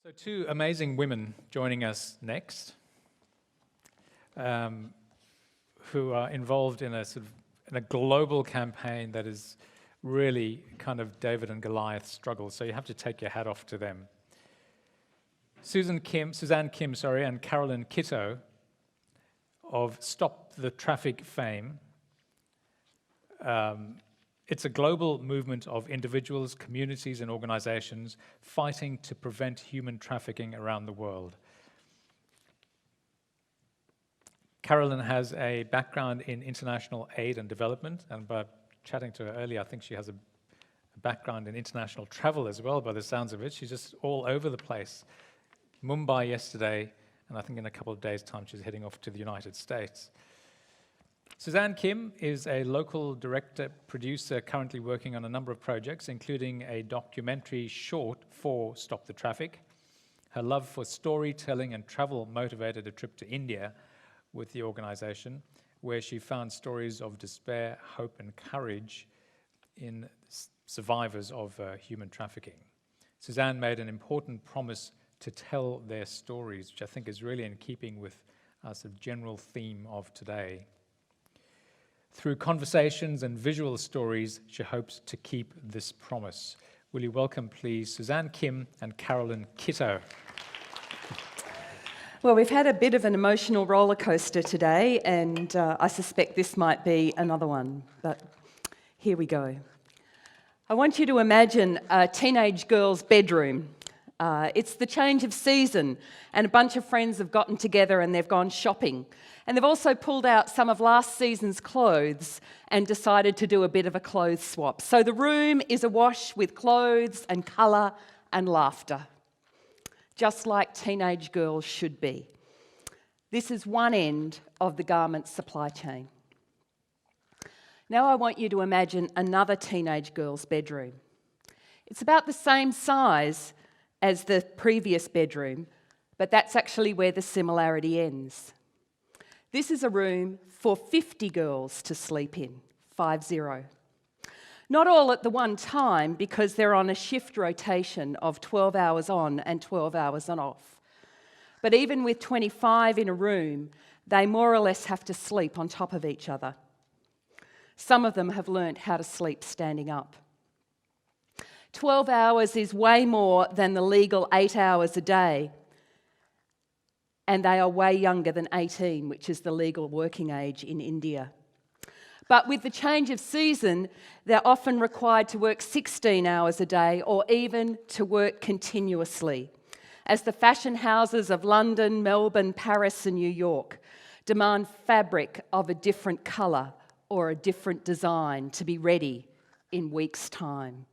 So two amazing women joining us next, who are involved in a global campaign that is really kind of David and Goliath struggle. So you have to take your hat off to them. Suzanne Kim, and Carolyn Kitto of Stop the Traffik fame. It's a global movement of individuals, communities, and organizations fighting to prevent human trafficking around the world. Carolyn has a background in international aid and development, and by chatting to her earlier, I think she has a background in international travel as well, by the sounds of it. She's just all over the place. Mumbai yesterday, and I think in a couple of days' time, she's heading off to the United States. Suzanne Kim is a local director-producer currently working on a number of projects, including a documentary short for Stop the Traffik. Her love for storytelling and travel motivated a trip to India with the organization, where she found stories of despair, hope, and courage in survivors of human trafficking. Suzanne made an important promise to tell their stories, which I think is really in keeping with the general theme of today. Through conversations and visual stories, she hopes to keep this promise. Will you welcome, please, Suzanne Kim and Carolyn Kitto. Well, we've had a bit of an emotional roller coaster today, and I suspect this might be another one, but here we go. I want you to imagine a teenage girl's bedroom. It's the change of season, and a bunch of friends have gotten together and they've gone shopping. And they've also pulled out some of last season's clothes and decided to do a bit of a clothes swap. So the room is awash with clothes and colour and laughter, just like teenage girls should be. This is one end of the garment supply chain. Now I want you to imagine another teenage girl's bedroom. It's about the same size as the previous bedroom, but that's actually where the similarity ends. This is a room for 50 girls to sleep in, 50. Not all at the one time, because they're on a shift rotation of 12 hours on and 12 hours on off. But even with 25 in a room, they more or less have to sleep on top of each other. Some of them have learnt how to sleep standing up. 12 hours is way more than the legal 8 hours a day, and they are way younger than 18, which is the legal working age in India. But with the change of season, they're often required to work 16 hours a day or even to work continuously, as the fashion houses of London, Melbourne, Paris and New York demand fabric of a different colour or a different design to be ready in weeks' time.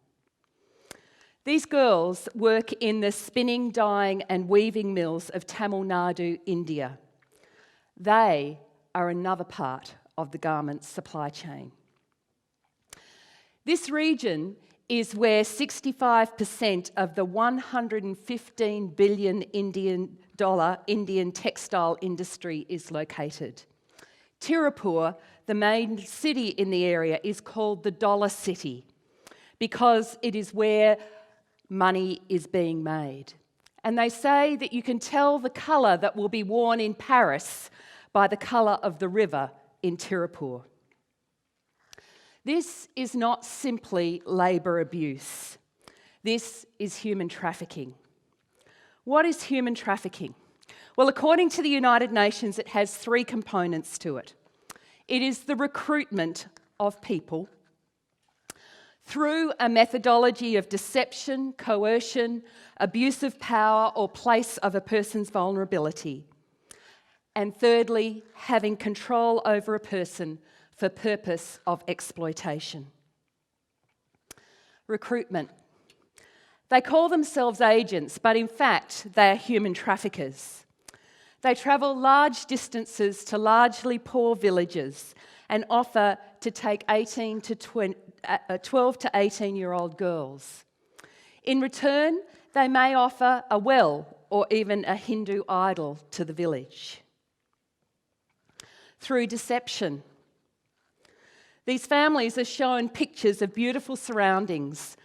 These girls work in the spinning, dyeing and weaving mills of Tamil Nadu, India. They are another part of the garment supply chain. This region is where 65% of the $115 billion Indian textile industry is located. Tirupur, the main city in the area, is called the Dollar City because it is where money is being made. And they say that you can tell the colour that will be worn in Paris by the colour of the river in Tirupur. This is not simply labour abuse. This is human trafficking. What is human trafficking? Well, according to the United Nations, it has 3 components to it. It is the recruitment of people through a methodology of deception, coercion, abuse of power or place of a person's vulnerability. And thirdly, having control over a person for purpose of exploitation. Recruitment. They call themselves agents, but in fact, they are human traffickers. They travel large distances to largely poor villages and offer to take 12 to 18-year-old girls. In return, they may offer a well or even a Hindu idol to the village. Through deception, these families are shown pictures of beautiful surroundings,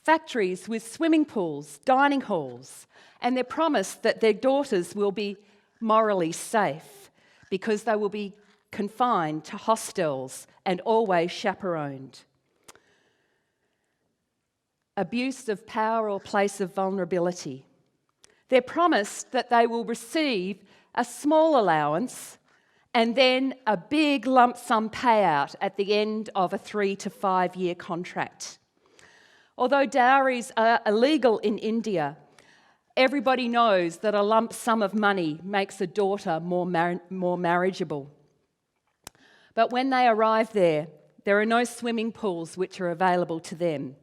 factories with swimming pools, dining halls, and they're promised that their daughters will be morally safe because they will be confined to hostels and always chaperoned. Abuse of power or place of vulnerability. They're promised that they will receive a small allowance and then a big lump sum payout at the end of a 3 to 5 year contract. Although dowries are illegal in India, everybody knows that a lump sum of money makes a daughter more marriageable. But when they arrive there are no swimming pools which are available to them.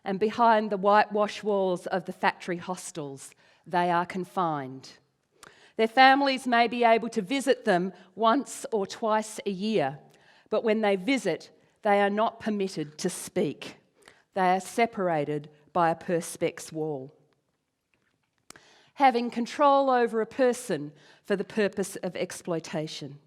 And behind the whitewash walls of the factory hostels, they are confined. Their families may be able to visit them once or twice a year, but when they visit, they are not permitted to speak. They are separated by a perspex wall. Having control over a person for the purpose of exploitation.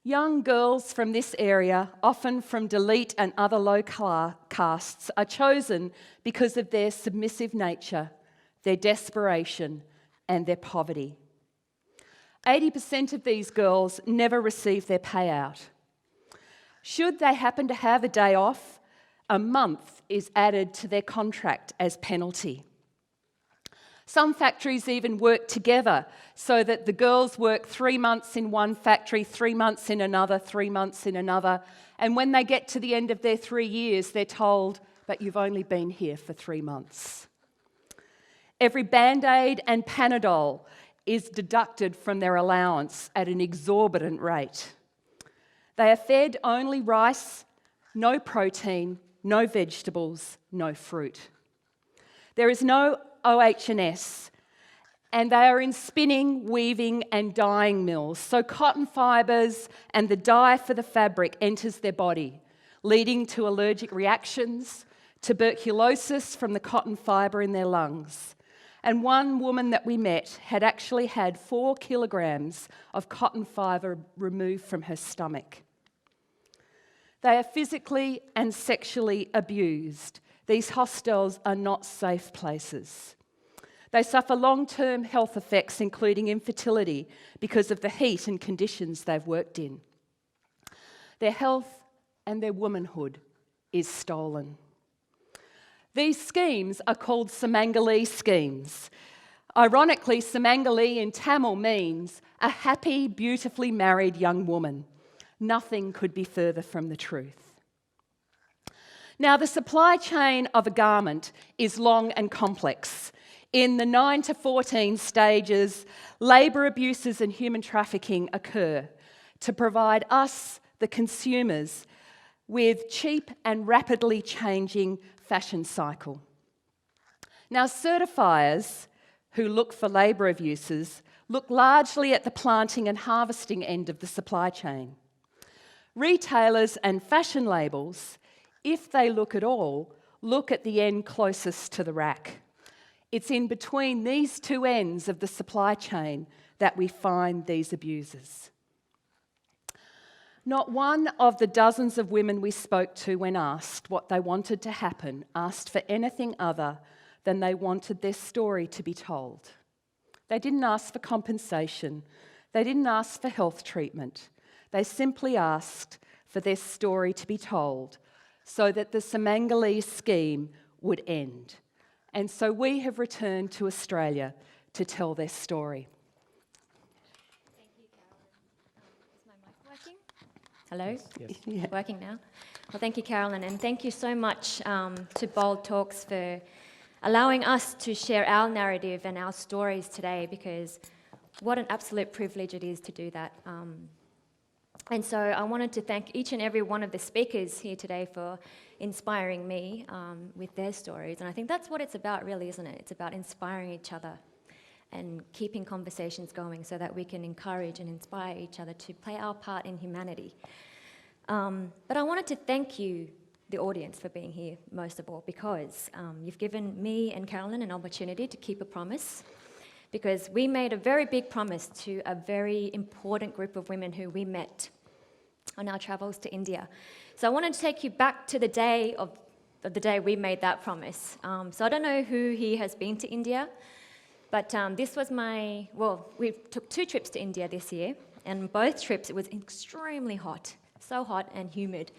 Young girls from this area, often from Dalit and other low castes, are chosen because of their submissive nature, their desperation, and their poverty. 80% of these girls never receive their payout. Should they happen to have a day off, a month is added to their contract as penalty. Some factories even work together so that the girls work 3 months in one factory, 3 months in another, 3 months in another, and when they get to the end of their 3 years, they're told, but you've only been here for 3 months. Every Band-Aid and Panadol is deducted from their allowance at an exorbitant rate. They are fed only rice, no protein, no vegetables, no fruit. There is no OH&S, and they are in spinning, weaving and dyeing mills. So cotton fibres and the dye for the fabric enters their body, leading to allergic reactions, tuberculosis from the cotton fibre in their lungs. And one woman that we met had actually had 4 kilograms of cotton fibre removed from her stomach. They are physically and sexually abused. These hostels are not safe places. They suffer long-term health effects, including infertility, because of the heat and conditions they've worked in. Their health and their womanhood is stolen. These schemes are called Sumangali schemes. Ironically, Sumangali in Tamil means a happy, beautifully married young woman. Nothing could be further from the truth. Now, the supply chain of a garment is long and complex. In the 9 to 14 stages, labour abuses and human trafficking occur to provide us, the consumers, with cheap and rapidly changing fashion cycle. Now, certifiers who look for labour abuses look largely at the planting and harvesting end of the supply chain. Retailers and fashion labels, if they look at all, look at the end closest to the rack. It's in between these two ends of the supply chain that we find these abusers. Not one of the dozens of women we spoke to when asked what they wanted to happen asked for anything other than they wanted their story to be told. They didn't ask for compensation. They didn't ask for health treatment. They simply asked for their story to be told so that the Sumangali scheme would end. And so we have returned to Australia to tell their story. Thank you, Carolyn. Is my mic working? Hello? Yes. Yeah. Working now? Well, thank you, Carolyn, and thank you so much to BOLDtalks for allowing us to share our narrative and our stories today, because what an absolute privilege it is to do that. And so I wanted to thank each and every one of the speakers here today for inspiring me with their stories. And I think that's what it's about, really, isn't it? It's about inspiring each other and keeping conversations going so that we can encourage and inspire each other to play our part in humanity. But I wanted to thank you, the audience, for being here, most of all, because you've given me and Carolyn an opportunity to keep a promise, because we made a very big promise to a very important group of women who we met on our travels to India. So I wanted to take you back to the day of the day we made that promise. So I don't know who here has been to India, but this was we took 2 trips to India this year, and both trips it was extremely hot, so hot and humid.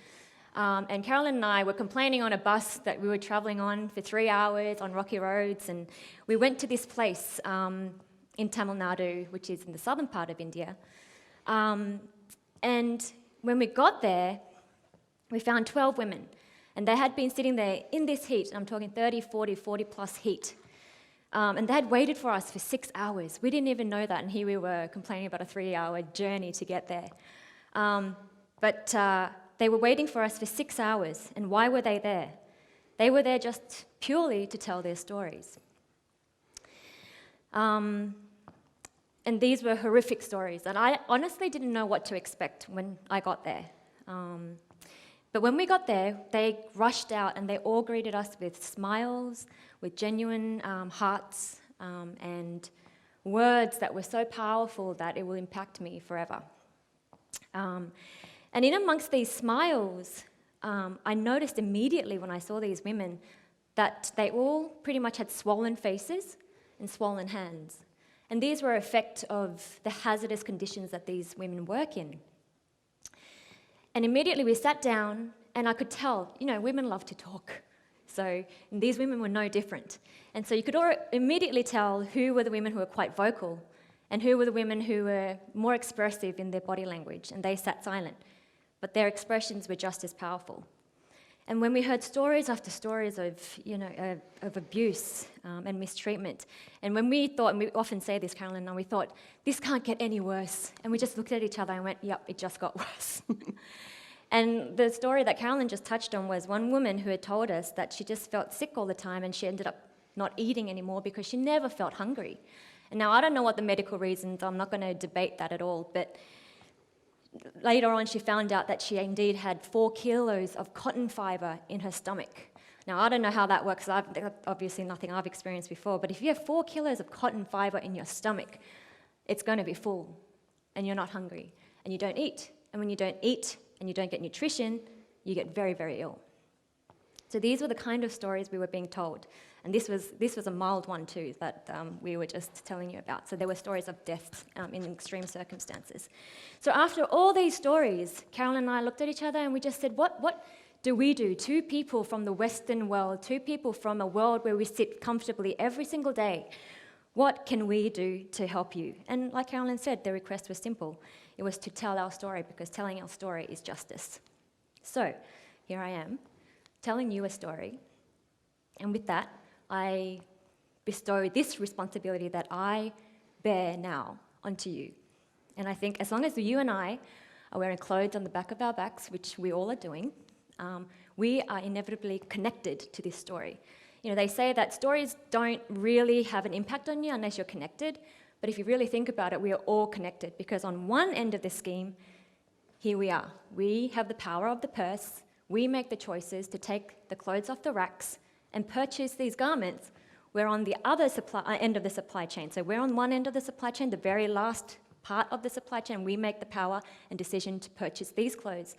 And Carolyn and I were complaining on a bus that we were travelling on for 3 hours on rocky roads, and we went to this place in Tamil Nadu, which is in the southern part of India. And when we got there, we found 12 women, and they had been sitting there in this heat. I'm talking 30, 40 plus heat. And they had waited for us for 6 hours. We didn't even know that, and here we were complaining about a 3-hour journey to get there. But they were waiting for us for 6 hours, and why were they there? They were there just purely to tell their stories. And these were horrific stories, and I honestly didn't know what to expect when I got there. But when we got there, they rushed out and they all greeted us with smiles, with genuine hearts, and words that were so powerful that it will impact me forever. And in amongst these smiles, I noticed immediately when I saw these women that they all pretty much had swollen faces and swollen hands. And these were an effect of the hazardous conditions that these women work in. And immediately we sat down, and I could tell, women love to talk. So these women were no different. And so you could immediately tell who were the women who were quite vocal and who were the women who were more expressive in their body language, and they sat silent. But their expressions were just as powerful. And when we heard stories after stories of abuse and mistreatment, and when we thought, and we often say this, Carolyn and I, we thought, this can't get any worse. And we just looked at each other and went, yep, it just got worse. And the story that Carolyn just touched on was one woman who had told us that she just felt sick all the time, and she ended up not eating anymore because she never felt hungry. And now I don't know what the medical reasons, I'm not going to debate that at all, but later on, she found out that she indeed had 4 kilos of cotton fibre in her stomach. Now, I don't know how that works. Obviously nothing I've experienced before, but if you have 4 kilos of cotton fibre in your stomach, it's going to be full, and you're not hungry, and you don't eat. And when you don't eat and you don't get nutrition, you get very, very ill. So these were the kind of stories we were being told. And this was a mild one too that we were just telling you about. So there were stories of deaths in extreme circumstances. So after all these stories, Carolyn and I looked at each other and we just said, what do we do? 2 people from the Western world, 2 people from a world where we sit comfortably every single day. What can we do to help you? And like Carolyn said, the request was simple. It was to tell our story, because telling our story is justice. So here I am, telling you a story. And with that, I bestow this responsibility that I bear now onto you. And I think as long as you and I are wearing clothes on the back of our backs, which we all are doing, we are inevitably connected to this story. They say that stories don't really have an impact on you unless you're connected, but if you really think about it, we are all connected, because on one end of the scheme, here we are. We have the power of the purse. We make the choices to take the clothes off the racks and purchase these garments. We're on the other end of the supply chain. So we're on one end of the supply chain, the very last part of the supply chain. We make the power and decision to purchase these clothes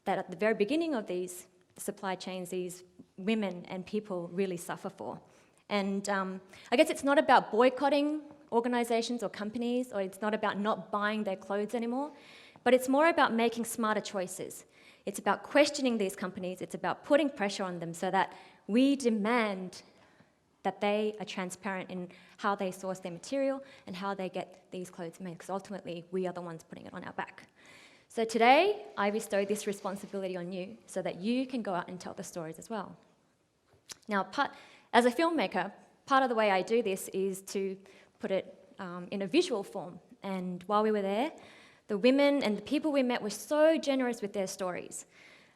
that at the very beginning of these supply chains, these women and people really suffer for. And I guess it's not about boycotting organisations or companies, or it's not about not buying their clothes anymore, but it's more about making smarter choices. It's about questioning these companies. It's about putting pressure on them so that we demand that they are transparent in how they source their material and how they get these clothes made, because ultimately we are the ones putting it on our back. So today, I bestow this responsibility on you so that you can go out and tell the stories as well. Now, as a filmmaker, part of the way I do this is to put it in a visual form. And while we were there, the women and the people we met were so generous with their stories.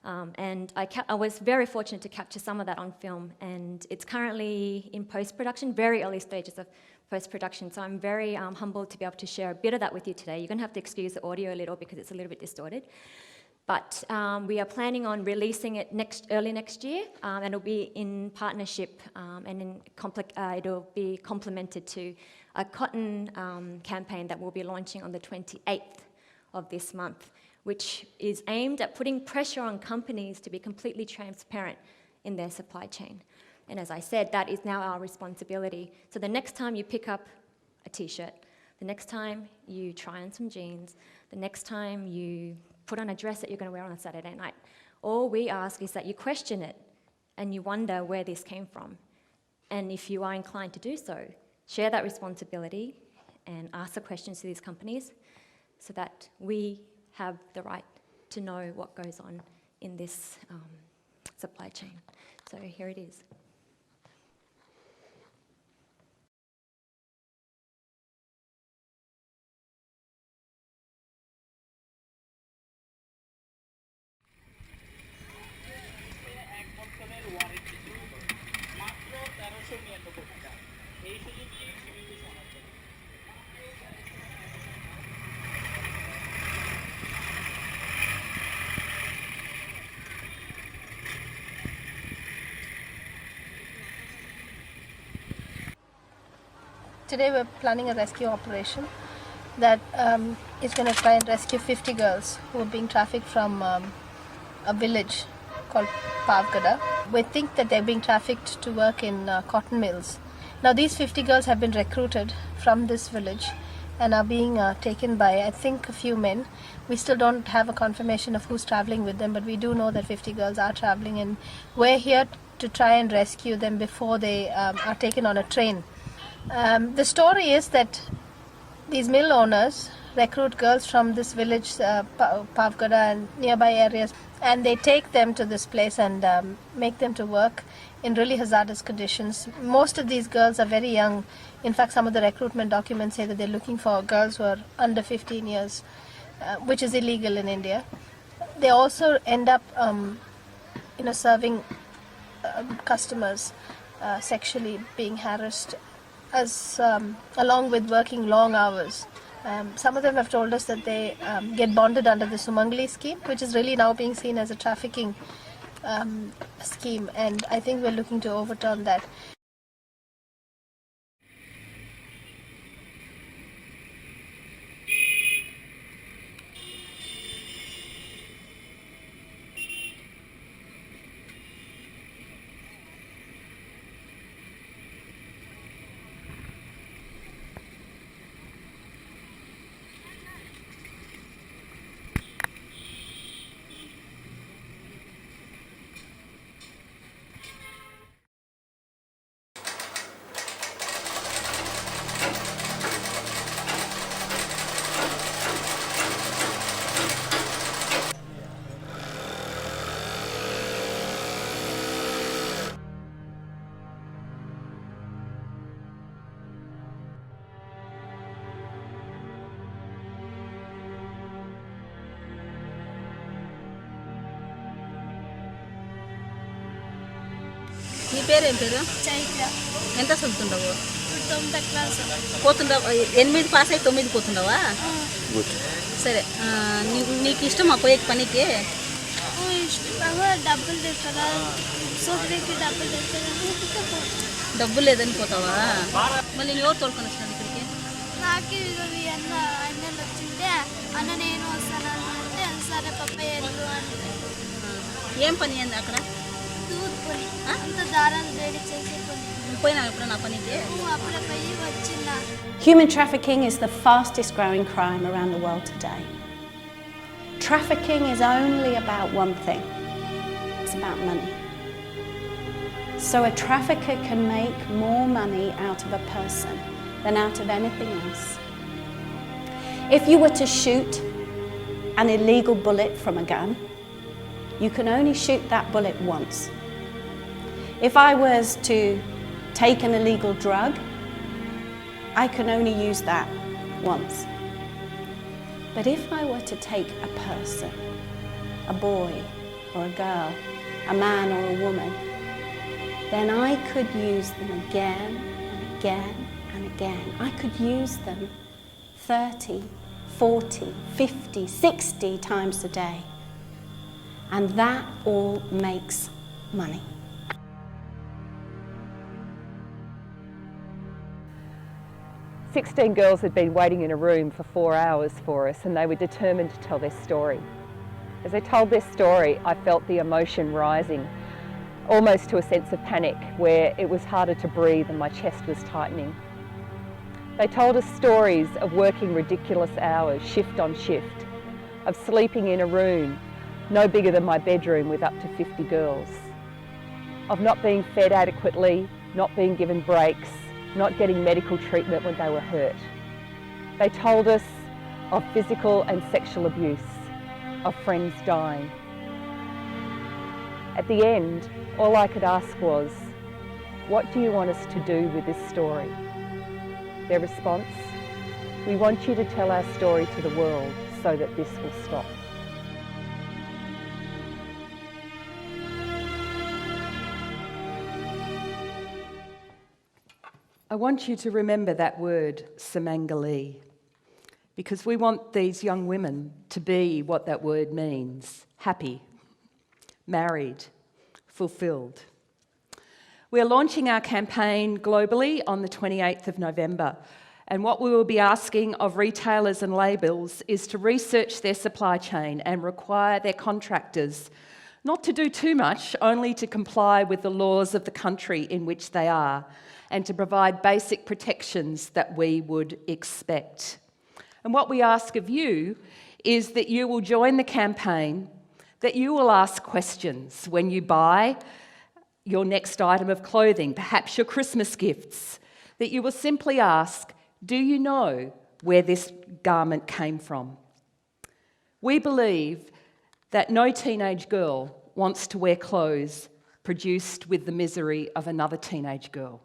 And I was very fortunate to capture some of that on film, and it's currently in post-production, very early stages of post-production, so I'm very humbled to be able to share a bit of that with you today. You're going to have to excuse the audio a little because it's a little bit distorted. But we are planning on releasing it early next year, and it'll be in partnership, and it'll be complemented to a cotton campaign that we'll be launching on the 28th of this month, which is aimed at putting pressure on companies to be completely transparent in their supply chain. And as I said, that is now our responsibility. So the next time you pick up a t-shirt, the next time you try on some jeans, the next time you put on a dress that you're going to wear on a Saturday night, all we ask is that you question it and you wonder where this came from. And if you are inclined to do so, share that responsibility and ask the questions to these companies so that we have the right to know what goes on in this supply chain. So here it is. Today we're planning a rescue operation that is going to try and rescue 50 girls who are being trafficked from a village called Pavgada. We think that they're being trafficked to work in cotton mills. Now these 50 girls have been recruited from this village and are being taken by, I think, a few men. We still don't have a confirmation of who's traveling with them, but we do know that 50 girls are traveling, and we're here to try and rescue them before they are taken on a train. The story is that these mill owners recruit girls from this village, Pavgada and nearby areas, and they take them to this place and make them to work in really hazardous conditions. Most of these girls are very young. In fact, some of the recruitment documents say that they're looking for girls who are under 15 years, which is illegal in India. They also end up serving customers, sexually, being harassed, as along with working long hours. Some of them have told us that they get bonded under the Sumangali scheme, which is really now being seen as a trafficking scheme, and I think we're looking to overturn that. నీ పేరేం పేరు? చైత్ర. ఎంత చదువుతుండవు? 9th class. పోతుండవు? 8 pass అయ్యి 9 పోతుండవా? సరే, నీకు ఇష్టమా పోయే పనికి? డబ్బులు తెస్తారా? సోదరికి డబ్బులు తెస్తారా? డబ్బులు లేదని పోతావా? మళ్ళీ నేను ఎవరు తోలుకొని వచ్చినాను ఇక్కడికి? నాకు అన్నలు వచ్చింటే అన్న నేను వస్తాను అంటే సరే పప్పయ్య వెళ్ళు అంటే. ఏం పని అయింది అక్కడ? దూద్ పని, అంత దారాలు వేడి చేసే పని. పోయినా ఎప్పుడు నా పనికి? అప్పుడే పోయి వచ్చిందా. Human trafficking is the fastest growing crime around the world today. Trafficking is only about one thing. It's about money. So a trafficker can make more money out of a person than out of anything else. If you were to shoot an illegal bullet from a gun, you can only shoot that bullet once. If I was to take an illegal drug, I can only use that once. But if I were to take a person, a boy or a girl, a man or a woman, then I could use them again and again and again. I could use them 30, 40, 50, 60 times a day. And that all makes money. "16 girls had been waiting in a room for 4 hours for us, and they were determined to tell their story. As they told their story, I felt the emotion rising. almost to a sense of panic where it was harder to breathe and my chest was tightening. They told us stories of working ridiculous hours, shift on shift, of sleeping in a room no bigger than my bedroom with up to 50 girls, of not being fed adequately, not being given breaks, not getting medical treatment when they were hurt. They told us of physical and sexual abuse, of friends dying. At the end, all I could ask was, what do you want us to do with this story? Their response, we want you to tell our story to the world so that this will stop. I want you to remember that word, Samangali, because we want these young women to be what that word means: happy, married, fulfilled. We're launching our campaign globally on the 28th of November, and what we will be asking of retailers and labels is to research their supply chain and require their contractors not to do too much, only to comply with the laws of the country in which they are, and to provide basic protections that we would expect. And what we ask of you is that you will join the campaign, that you will ask questions when you buy your next item of clothing, perhaps your Christmas gifts, that you will simply ask, do you know where this garment came from? We believe that no teenage girl wants to wear clothes produced with the misery of another teenage girl.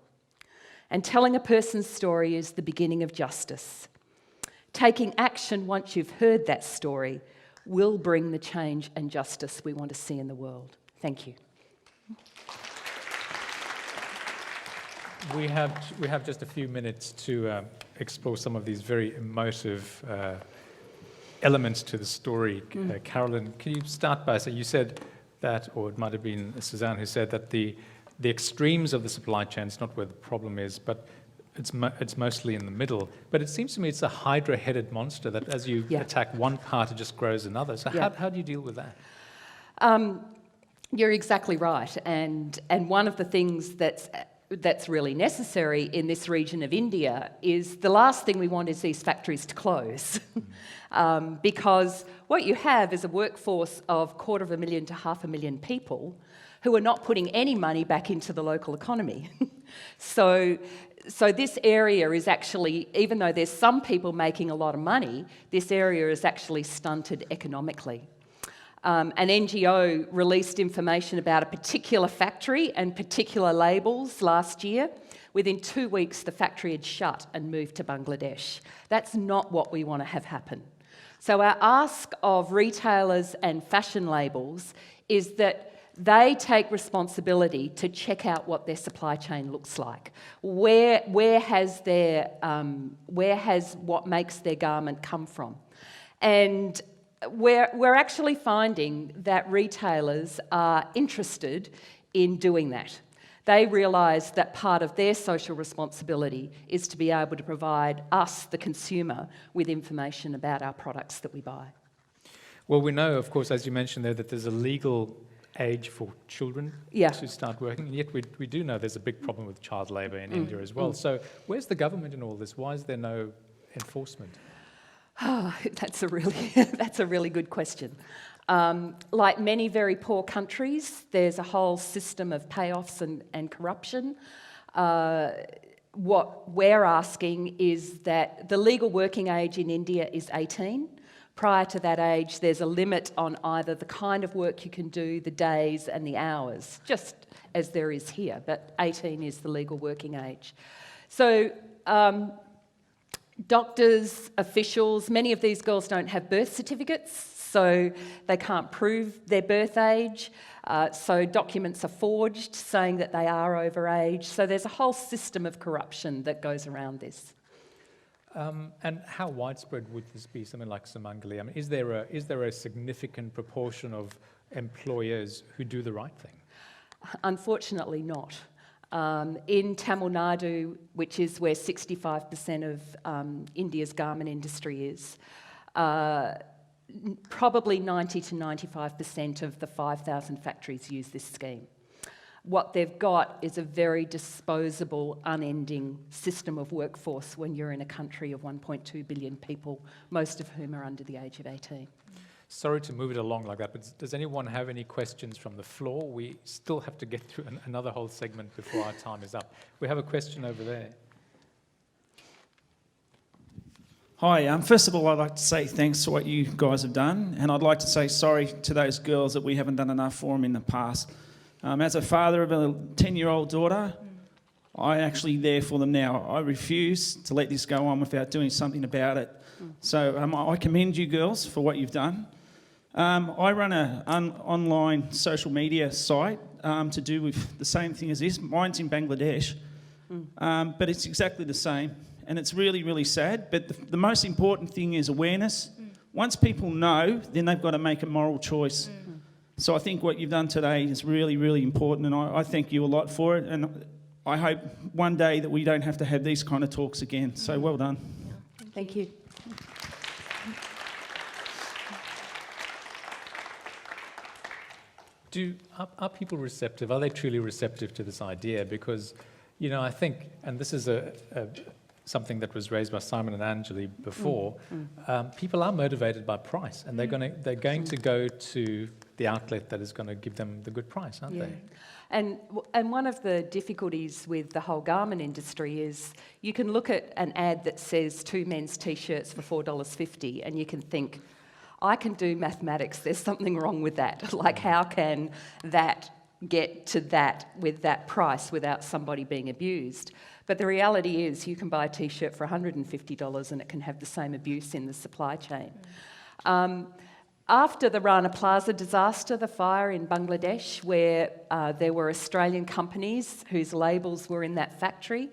And telling a person's story is the beginning of justice. Taking action once you've heard that story will bring the change and justice we want to see in the world. Thank you. We have just a few minutes to explore some of these very emotive elements to the story. Carolyn, can you start by saying, you said that, or it might have been Suzanne who said that the extremes of the supply chain is not where the problem is, but it's mostly in the middle. But it seems to me it's a hydra-headed monster that as you attack one part, it just grows another. So how do you deal with that? You're exactly right. And one of the things that's really necessary in this region of India is the last thing we want is these factories to close. Because what you have is a workforce of 250,000 to 500,000 people who are not putting any money back into the local economy. So this area is actually, even though there's some people making a lot of money, this area is actually stunted economically. An NGO released information about a particular factory and particular labels last year. Within 2 weeks, the factory had shut and moved to Bangladesh. That's not what we want to have happen. So our ask of retailers and fashion labels is that they take responsibility to check out what their supply chain looks like. Where has what makes their garment come from? And we're actually finding that retailers are interested in doing that. They realise that part of their social responsibility is to be able to provide us, the consumer, with information about our products that we buy. Well, we know, of course, as you mentioned there, that there's a legal age for children to start working, and yet we do know there's a big problem with child labour in India as well. So where's the government in all this? Why is there no enforcement? Oh, that's a really good question. Like many very poor countries, there's a whole system of payoffs and corruption. What we're asking is that the legal working age in India is 18. Prior to that age, there's a limit on either the kind of work you can do, the days and the hours, just as there is here, but 18 is the legal working age. So doctors, officials, many of these girls don't have birth certificates, so they can't prove their birth age. So documents are forged saying that they are overage. So there's a whole system of corruption that goes around this. And how widespread would this be, something like Samangali? I mean, is there a significant proportion of employers who do the right thing? Unfortunately not. In Tamil Nadu, which is where 65% of India's garment industry is, probably 90 to 95% of the 5,000 factories use this scheme. What they've got is a very disposable, unending system of workforce when you're in a country of 1.2 billion people, most of whom are under the age of 18. Sorry to move it along like that, but does anyone have any questions from the floor? We still have to get through another whole segment before our time is up. We have a question over there. Hi, first of all, I'd like to say thanks for what you guys have done, and I'd like to say sorry to those girls that we haven't done enough for them in the past. As a father of a 10-year-old daughter, I'm actually there for them now. I refuse to let this go on without doing something about it. So I commend you girls for what you've done. I run an online social media site to do with the same thing as this. Mine's in Bangladesh, but it's exactly the same. And it's really, really sad. But the most important thing is awareness. Once people know, then they've got to make a moral choice. So I think what you've done today is really, really important, and I thank you a lot for it. And I hope one day that we don't have to have these kind of talks again. So well done. Thank you. Are people receptive? Are they truly receptive to this idea? Because, you know, I think, and this is something that was raised by Simon and Anjali before, people are motivated by price, and they're going to go to the outlet that is going to give them the good price, aren't they? And one of the difficulties with the whole garment industry is you can look at an ad that says 2 men's T-shirts for $4.50 and you can think, I can do mathematics, there's something wrong with that. Like, how can that get to that with that price without somebody being abused? But the reality is you can buy a T-shirt for $150 and it can have the same abuse in the supply chain. After the Rana Plaza disaster, the fire in Bangladesh, where there were Australian companies whose labels were in that factory,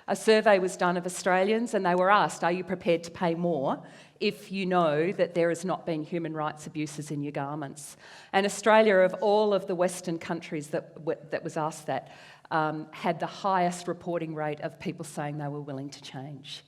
a survey was done of Australians and they were asked, are you prepared to pay more if you know that there has not been human rights abuses in your garments? And Australia, of all of the Western countries that was asked that, had the highest reporting rate of people saying they were willing to change.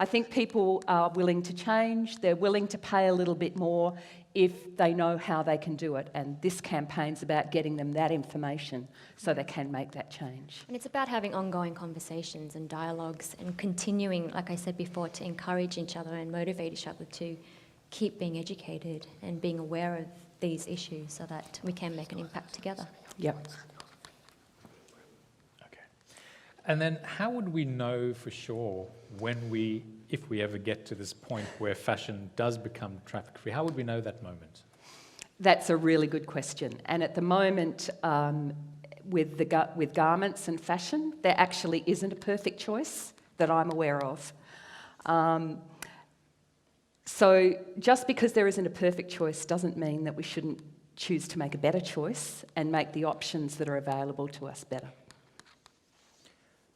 I think people are willing to change, they're willing to pay a little bit more if they know how they can do it, and this campaign's about getting them that information so they can make that change. And it's about having ongoing conversations and dialogues and continuing, like I said before, to encourage each other and motivate each other to keep being educated and being aware of these issues so that we can make an impact together. Yep. And then how would we know for sure if we ever get to this point where fashion does become traffic-free, how would we know that moment? That's a really good question. And at the moment, with garments and fashion, there actually isn't a perfect choice that I'm aware of. So just because there isn't a perfect choice doesn't mean that we shouldn't choose to make a better choice and make the options that are available to us better.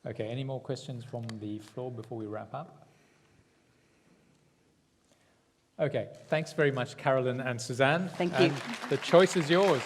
Okay, any more questions from the floor before we wrap up? Okay, thanks very much, Carolyn and Suzanne. Thank you. And the choice is yours.